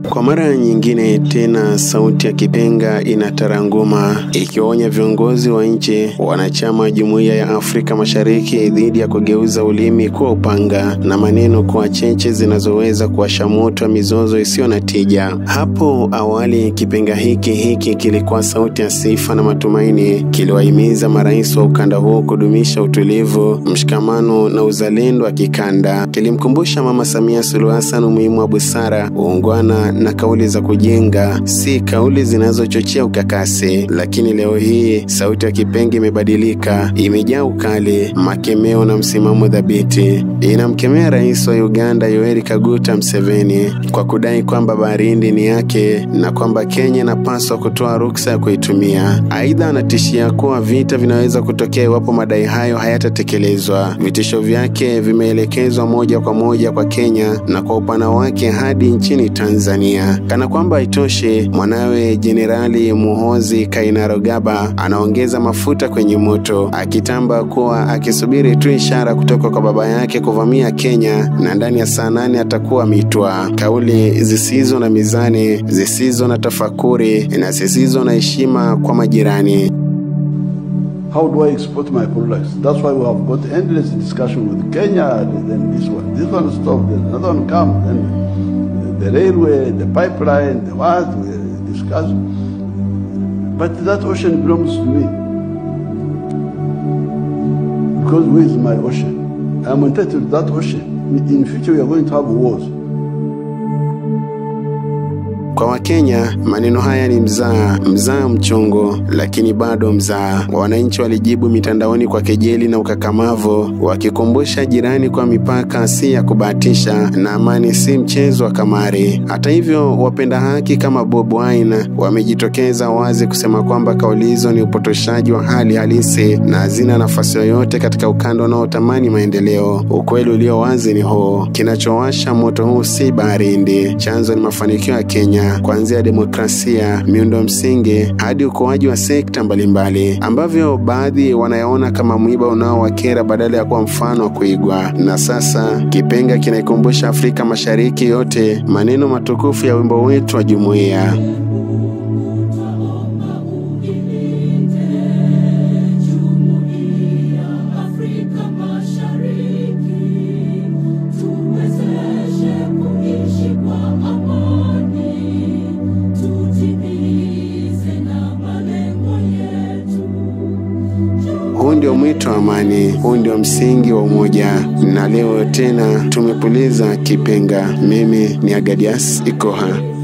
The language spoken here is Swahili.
Kwa mara nyingine tena sauti ya Kipenga inataranguma ikionya viongozi wa nchi wanachama Jumuiya ya Afrika Mashariki dhidi ya kugeuza ulimi kuwa upanga na maneno kuwa cheche zinazoweza kuwasha moto mizozo isiyo na tija. Hapo awali Kipenga hiki kilikuwa sauti ya sifa na matumaini, kiliwahimiza marais wa ukanda huo kudumisha utulivu, mshikamano na uzalendo wa kikanda. Kilimkumbusha Mama Samia Suluhu Hassan umuhimu wa busara, uungwana na kauli za kujenga, si kauli zinazochochea ukakasi. Lakini leo hii sauti ya Kipenga imebadilika, imejaa ukali, makemeo na msimamo dhabiti. Inamkemea Rais wa Uganda Yoweri Kaguta Museveni kwa kudai kwamba bahari Hindi ni yake na kwamba Kenya inapaswa kutoa ruksa ya kuitumia. Aidha, anatishia kuwa vita vinaweza kutokea iwapo madai hayo hayatatekelezwa. Vitisho vyake vimeelekezwa moja kwa moja kwa Kenya na kwa upana wake hadi nchini Tanzania. Kana kwamba haitoshi, mwanawe Jenerali Muhoozi Kainerugaba anaongeza mafuta kwenye moto, akitamba kuwa akisubiri tu ishara kutoka kwa baba yake kuvamia Kenya na ndani ya saa 8 atakuwa mitwa. Kauli zisizo na mizani, zisizo na tafakuri na zisizo na heshima kwa majirani. How do I export my products? That's why we have got endless discussion with Kenya. Then this one stopped, then another one comes, then the railway, the pipeline, the what, we discuss. But that ocean belongs to me. Because where is my ocean? I'm entitled to that ocean. In future we are going to have wars. Kwa Wakenya, maneno haya ni mzaa mchongo, lakini bado mzaa. Wananchi walijibu mitandaoni kwa kejeli na ukakamavu, wakikumbusha jirani kwa mipaka si ya kubahatisha na amani si mchezo wa kamari. Hata hivyo, wapenda haki kama Bob Wine wamejitokeza wazi kusema kwamba kauli hizo ni upotoshaji wa hali halisi na hazina nafasi yoyote katika ukanda unaotamani maendeleo. Ukweli ulio wazi ni huu: kinachowasha moto huu si bahari Hindi, chanzo ni mafanikio ya Kenya, kuanzia demokrasia, miundo msingi hadi ukuaji wa sekta mbalimbali ambavyo baadhi wanayaona kama mwiba unaowakera badala ya kuwa mfano wa kuigwa. Na sasa Kipenga kinaikumbusha Afrika Mashariki yote maneno matukufu ya wimbo wetu wa jumuiya. Huu ndio mwito wa amani, huu ndio msingi wa umoja, na leo tena tumepuliza Kipenga. Mimi ni Agadias Ikoha.